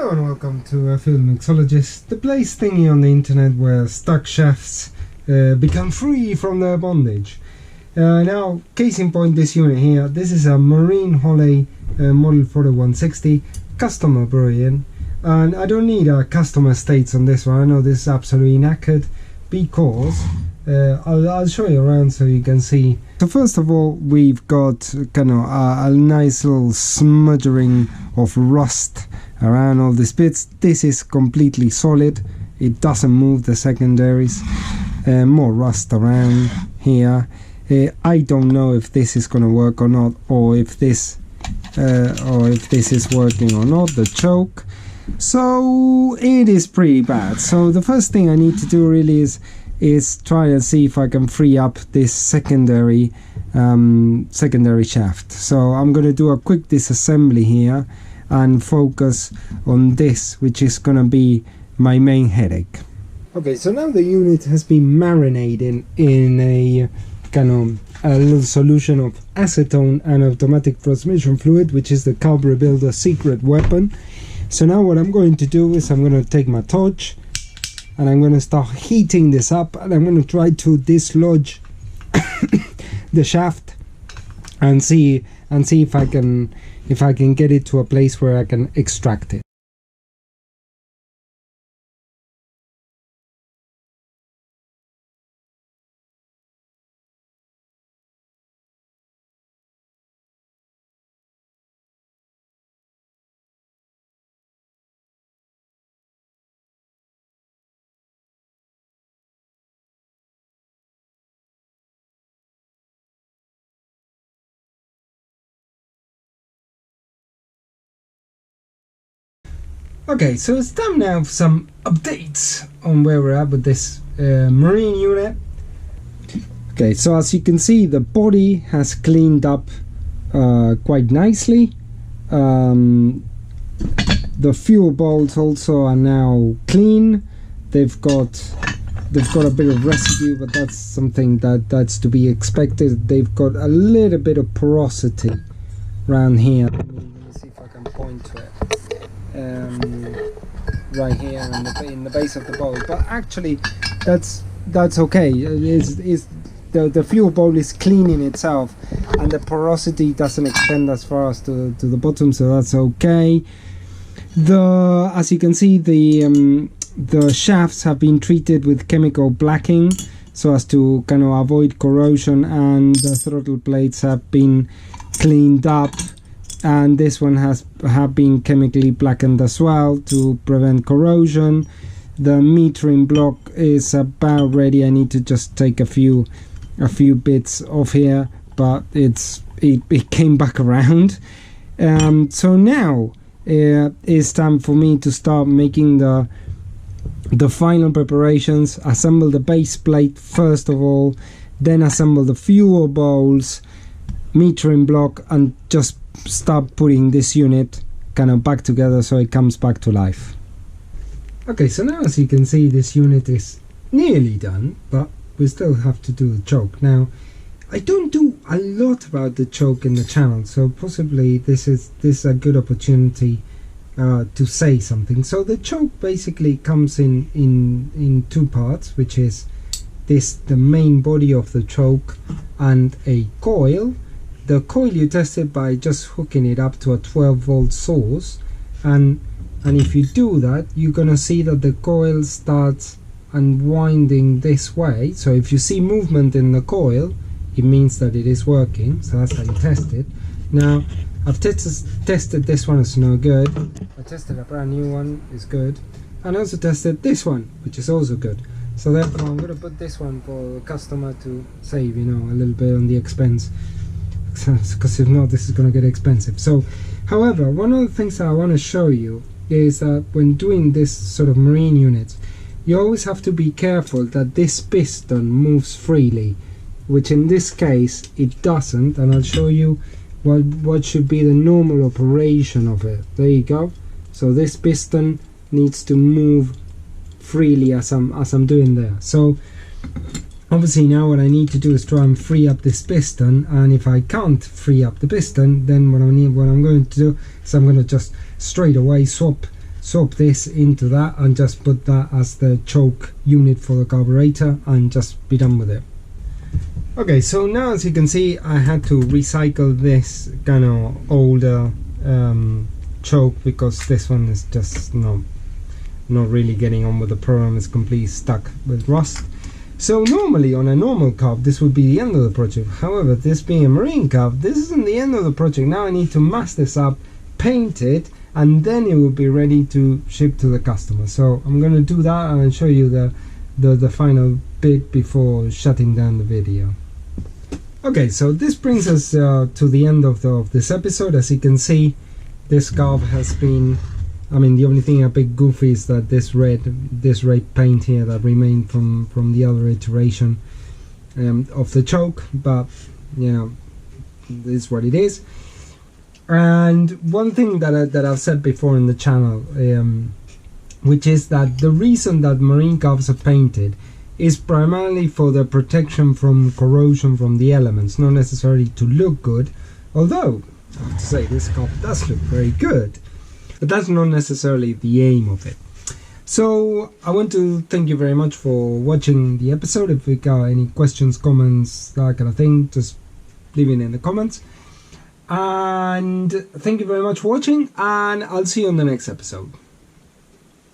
Hello and welcome to Mixologist, the place thingy on the internet where stuck shafts become free from their bondage. Now, case in point, this unit here, this is a Marine Holley Model 4160 customer bury-in, and I don't need customer states on this one. I know this is absolutely knackered because I'll show you around so you can see. So first of all, we've got kind of a nice little smuggering of rust around all these bits. This is completely solid, it doesn't move the secondaries. More rust around here. I don't know if this is going to work or not, or if this is working or not, the choke. So it is pretty bad. So the first thing I need to do really is try and see if I can free up this secondary shaft. So I'm going to do a quick disassembly here and focus on this, which is going to be my main headache. Okay, so now the unit has been marinating in a kind of a little solution of acetone and automatic transmission fluid, which is the Carb Rebuilder secret weapon. So now what I'm going to do is I'm going to take my torch and I'm going to start heating this up, and I'm going to try to dislodge the shaft and see if I can get it to a place where I can extract it. Okay, so it's time now for some updates on where we're at with this marine unit. Okay, so as you can see, the body has cleaned up quite nicely. The fuel bolts also are now clean. They've got a bit of residue, but that's something that's to be expected. They've got a little bit of porosity around here. Let me see if I can point to it. Right here in the base of the bowl, but actually that's okay. The fuel bowl is cleaning itself, and the porosity doesn't extend as far as to the bottom, so that's okay. As you can see, the shafts have been treated with chemical blacking so as to kind of avoid corrosion, and the throttle plates have been cleaned up, and this one have been chemically blackened as well to prevent corrosion. The metering block is about ready. I need to just take a few bits off here, but it came back around. So now it's time for me to start making the final preparations. Assemble the base plate first of all, then assemble the fuel bowls, metering block, and just start putting this unit kind of back together so it comes back to life. Okay, so now as you can see, this unit is nearly done, but we still have to do the choke. Now, I don't do a lot about the choke in the channel, so possibly this is a good opportunity to say something. So the choke basically comes in two parts, which is the main body of the choke and a coil. The coil you test it by just hooking it up to a 12-volt source, and if you do that, you're gonna see that the coil starts unwinding this way. So if you see movement in the coil, it means that it is working. So that's how you test it. Now I've tested this one, it's no good. I tested a brand new one, it's good, and I also tested this one, which is also good. So therefore I'm gonna put this one for the customer to save, you know, a little bit on the expense, because if not, this is going to get expensive. So however, one of the things that I want to show you is that when doing this sort of marine units, you always have to be careful that this piston moves freely, which in this case it doesn't, and I'll show you what should be the normal operation of it. There you go. So this piston needs to move freely as I'm doing there. So obviously now what I need to do is try and free up this piston, and if I can't free up the piston, then what I'm going to do is I'm going to just straight away swap swap this into that and just put that as the choke unit for the carburetor and just be done with it. Okay, so now as you can see, I had to recycle this kind of older choke because this one is just not really getting on with the program. It's completely stuck with rust. So normally on a normal carb this would be the end of the project. However, this being a marine carb, this isn't the end of the project. Now I need to mask this up, paint it, and then it will be ready to ship to the customer. So I'm going to do that and I'll show you the final bit before shutting down the video. Okay, so this brings us to the end of this episode. As you can see, this carb has been, I mean, the only thing a bit goofy is that this red paint here that remained from the other iteration of the choke, but you know, this is what it is. And one thing that I've said before in the channel, which is that the reason that marine carbs are painted is primarily for the protection from corrosion from the elements, not necessarily to look good, although I have to say this carb does look very good. But that's not necessarily the aim of it. So I want to thank you very much for watching the episode. If you got any questions, comments, that kind of thing, just leave it in the comments. And thank you very much for watching, and I'll see you on the next episode.